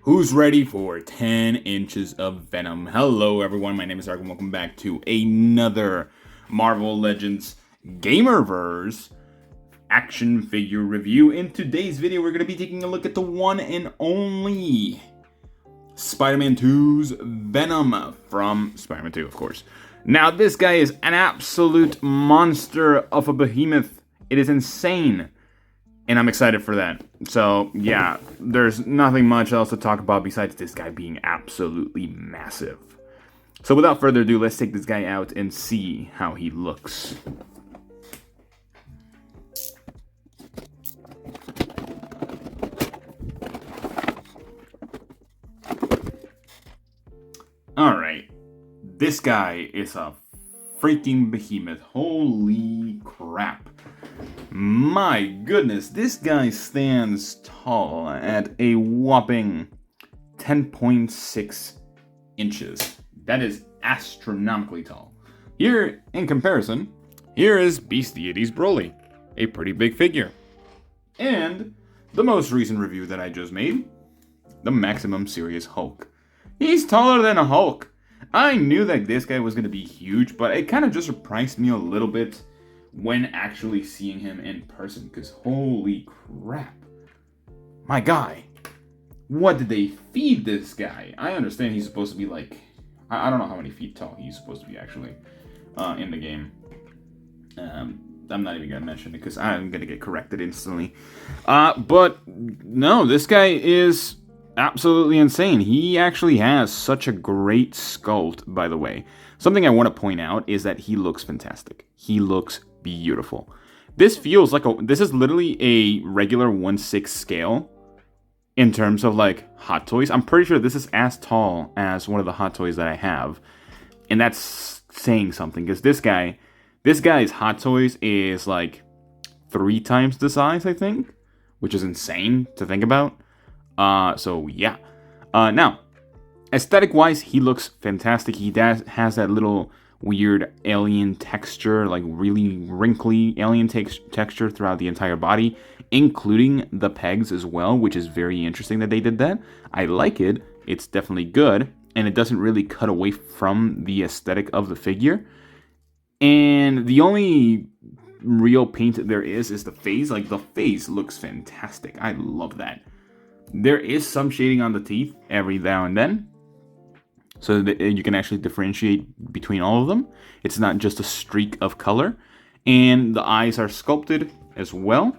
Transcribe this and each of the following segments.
Who's ready for 10 Inches of Venom? Hello everyone, my name is Ark and welcome back to another Marvel Legends GamerVerse action figure review. In today's video, we're going to be taking a look at the one and only Spider-Man 2's Venom from Spider-Man 2, of course. Now, this guy is an absolute monster of a behemoth. It is insane. And I'm excited for that. So, yeah, there's nothing much else to talk about besides this guy being absolutely massive. So without further ado, let's take this guy out and see how he looks. Alright, this guy is a freaking behemoth. Holy crap. My goodness, this guy stands tall at a whopping 10.6 inches. That is astronomically tall. Here, in comparison, here is Beast Deity's Broly, a pretty big figure. And the most recent review that I just made, the Maximum Serious Hulk. He's taller than a Hulk. I knew that this guy was going to be huge, but it kind of just surprised me a little bit when actually seeing him in person, because holy crap. My guy. What did they feed this guy? I understand he's supposed to be like, I don't know how many feet tall he's supposed to be actually in the game. I'm not even going to mention it because I'm going to get corrected instantly. But no, this guy is absolutely insane. He actually has such a great sculpt, by the way. Something I want to point out is that he looks fantastic. He looks beautiful. This feels like this is literally a regular 1/6 scale in terms of like Hot Toys. I'm pretty sure this is as tall as one of the Hot Toys that I have. And that's saying something because this guy's Hot Toys is like 3 times the size, I think, which is insane to think about. So yeah. Now, aesthetic-wise, he looks fantastic. He has that little weird alien texture, like really wrinkly alien texture throughout the entire body, including the pegs as well, which is very interesting that they did that. I like it. It's definitely good, and it doesn't really cut away from the aesthetic of the figure. And the only real paint there is the face. Like, the face looks fantastic. I love that. There is some shading on the teeth every now and then, so that you can actually differentiate between all of them. It's not just a streak of color. And the eyes are sculpted as well,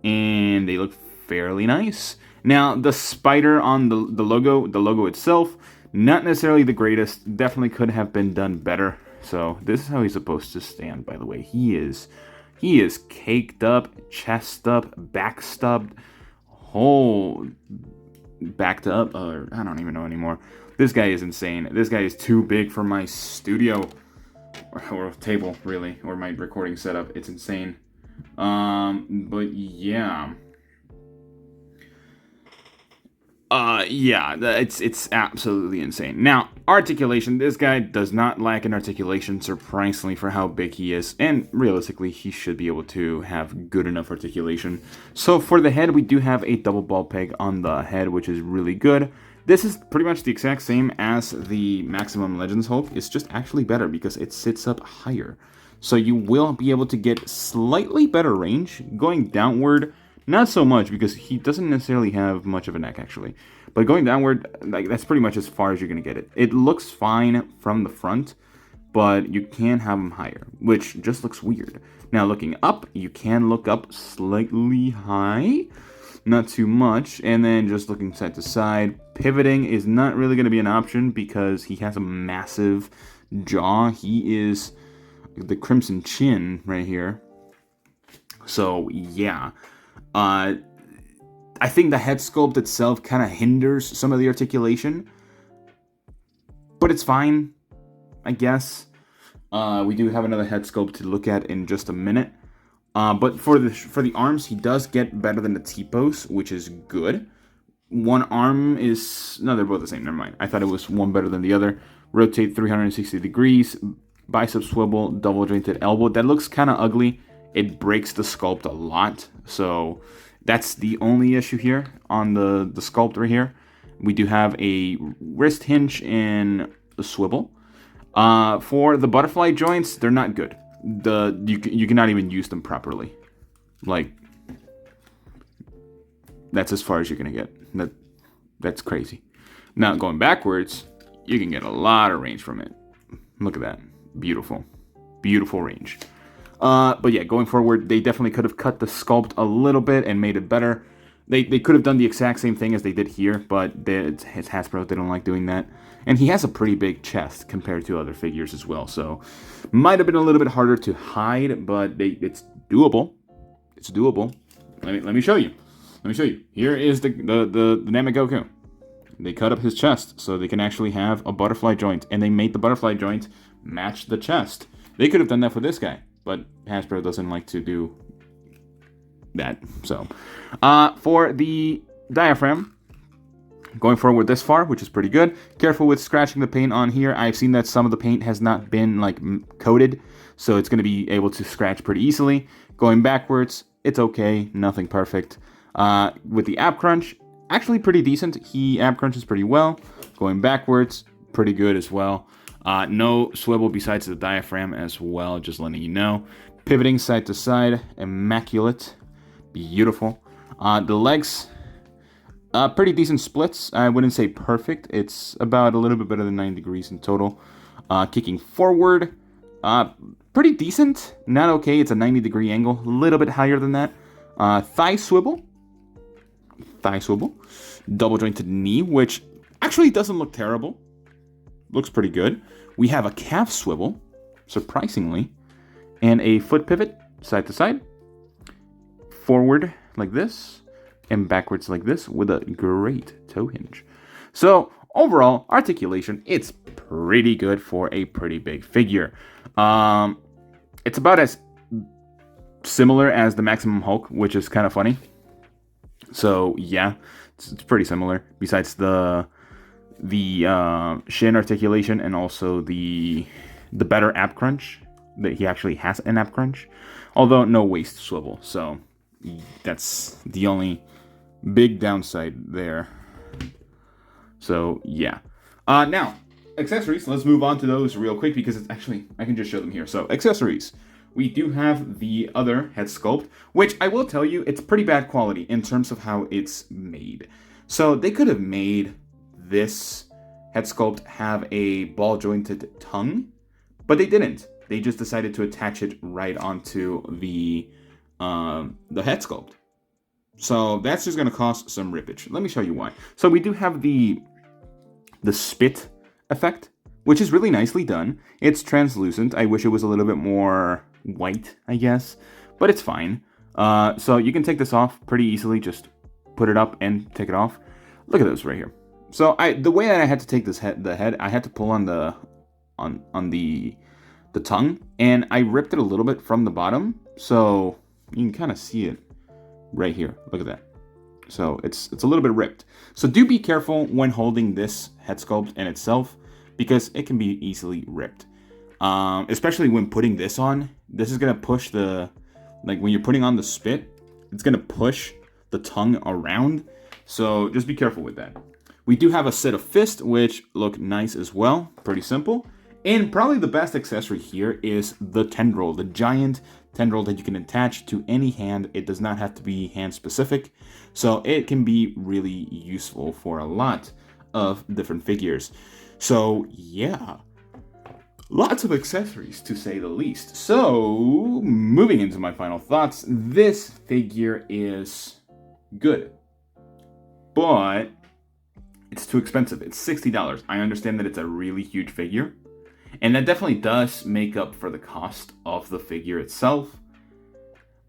and they look fairly nice. Now, the spider on the logo itself, not necessarily the greatest. Definitely could have been done better. So this is how he's supposed to stand, by the way. He is caked up, chest up, back stubbed, whole backed up, or I don't even know anymore. This guy is insane. This guy is too big for my studio or table, really, or my recording setup. It's insane. But yeah. Yeah, it's absolutely insane. Now, articulation. This guy does not lack in articulation, surprisingly, for how big he is. And realistically, he should be able to have good enough articulation. So for the head, we do have a double ball peg on the head, which is really good. This is pretty much the exact same as the Maximum Legends Hulk. It's just actually better because it sits up higher. So you will be able to get slightly better range. Going downward, not so much because he doesn't necessarily have much of a neck actually. But going downward, like, that's pretty much as far as you're going to get it. It looks fine from the front, but you can have him higher, which just looks weird. Now looking up, you can look up slightly high. Not too much, and then just looking side to side. Pivoting is not really going to be an option because he has a massive jaw. He is the Crimson Chin right here. So yeah, I think the head sculpt itself kind of hinders some of the articulation, but it's fine, I guess. We do have another head sculpt to look at in just a minute. But for the arms, he does get better than the T-pose, which is good. One arm is... No, they're both the same. Never mind. I thought it was one better than the other. Rotate 360 degrees. Bicep swivel. Double jointed elbow. That looks kind of ugly. It breaks the sculpt a lot. So that's the only issue here on the sculpt right here. We do have a wrist hinge and a swivel. For the butterfly joints, they're not good. You cannot even use them properly. Like, that's as far as you're gonna get. That's crazy. Now, going backwards, you can get a lot of range from it. Look at that. Beautiful. Beautiful range. But yeah, going forward, they definitely could have cut the sculpt a little bit and made it better. They could have done the exact same thing as they did here, but it's Hasbro. They don't like doing that. And he has a pretty big chest compared to other figures as well. So, might have been a little bit harder to hide, but it's doable. It's doable. Let me show you. Let me show you. Here is the Namegoku. They cut up his chest so they can actually have a butterfly joint, and they made the butterfly joint match the chest. They could have done that for this guy, but Hasbro doesn't like to do that. So, for the diaphragm, going forward this far, which is pretty good. Careful with scratching the paint on here. I've seen that some of the paint has not been like coated, so it's going to be able to scratch pretty easily. Going backwards, it's okay, nothing perfect. With the ab crunch, actually pretty decent. He ab crunches pretty well. Going backwards, pretty good as well. No swivel besides the diaphragm as well, just letting you know. Pivoting side to side, immaculate, beautiful. The legs, pretty decent splits. I wouldn't say perfect. It's about a little bit better than 9 degrees in total. Kicking forward, pretty decent. Not okay. It's a 90-degree angle, a little bit higher than that. Thigh swivel. Double jointed knee, which actually doesn't look terrible. Looks pretty good. We have a calf swivel, surprisingly, and a foot pivot side to side. Forward like this, and backwards like this with a great toe hinge. So overall, articulation, it's pretty good for a pretty big figure. It's about as similar as the Maximum Hulk, which is kind of funny. So yeah, it's pretty similar. Besides the shin articulation and also the better ab crunch, that he actually has an ab crunch, although no waist swivel. So that's the only big downside there. So yeah. Now accessories. Let's move on to those real quick because it's actually I can just show them here. So accessories. We do have the other head sculpt, which I will tell you, it's pretty bad quality in terms of how it's made. So they could have made this head sculpt have a ball jointed tongue, but they didn't. They just decided to attach it right onto the head sculpt. So that's just going to cause some rippage. Let me show you why. So we do have the spit effect, which is really nicely done. It's translucent. I wish it was a little bit more white, I guess, but it's fine. So you can take this off pretty easily. Just put it up and take it off. Look at this right here. So the way that I had to take the head, I had to pull on the tongue, and I ripped it a little bit from the bottom, so you can kind of see it right here. Look at that. So it's a little bit ripped. So do be careful when holding this head sculpt in itself, because it can be easily ripped. Especially when putting this on. This is gonna push when you're putting on the spit, it's gonna push the tongue around. So just be careful with that. We do have a set of fists, which look nice as well. Pretty simple. And probably the best accessory here is the tendril, the giant tendril that you can attach to any hand. It does not have to be hand specific. So it can be really useful for a lot of different figures. So yeah, lots of accessories to say the least. So moving into my final thoughts, this figure is good, but it's too expensive. It's $60. I understand that it's a really huge figure, and that definitely does make up for the cost of the figure itself.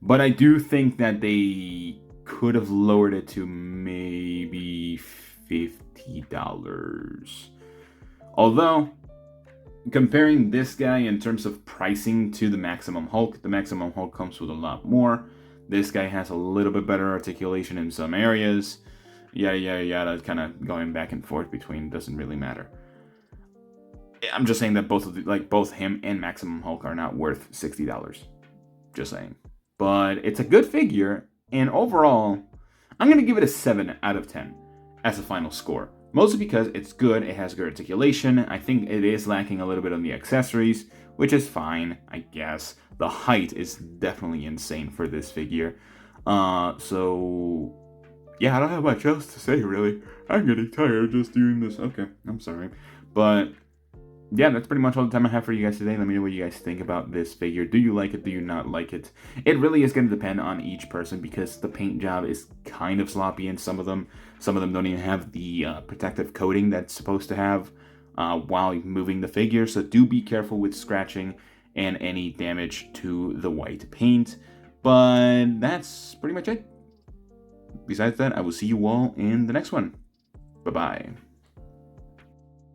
But I do think that they could have lowered it to maybe $50. Although, comparing this guy in terms of pricing to the Maximum Hulk comes with a lot more. This guy has a little bit better articulation in some areas. Yada, yada, yada, kind of going back and forth between, doesn't really matter. I'm just saying that both him and Maximum Hulk are not worth $60. Just saying. But it's a good figure, and overall, I'm going to give it a 7 out of 10 as a final score. Mostly because it's good, it has good articulation. I think it is lacking a little bit on the accessories, which is fine, I guess. The height is definitely insane for this figure. So yeah, I don't have much else to say, really. I'm getting tired just doing this. Okay, I'm sorry. But yeah, that's pretty much all the time I have for you guys today. Let me know what you guys think about this figure. Do you like it? Do you not like it? It really is going to depend on each person because the paint job is kind of sloppy in some of them. Some of them don't even have the protective coating that's supposed to have while moving the figure. So do be careful with scratching and any damage to the white paint. But that's pretty much it. Besides that, I will see you all in the next one. Bye-bye.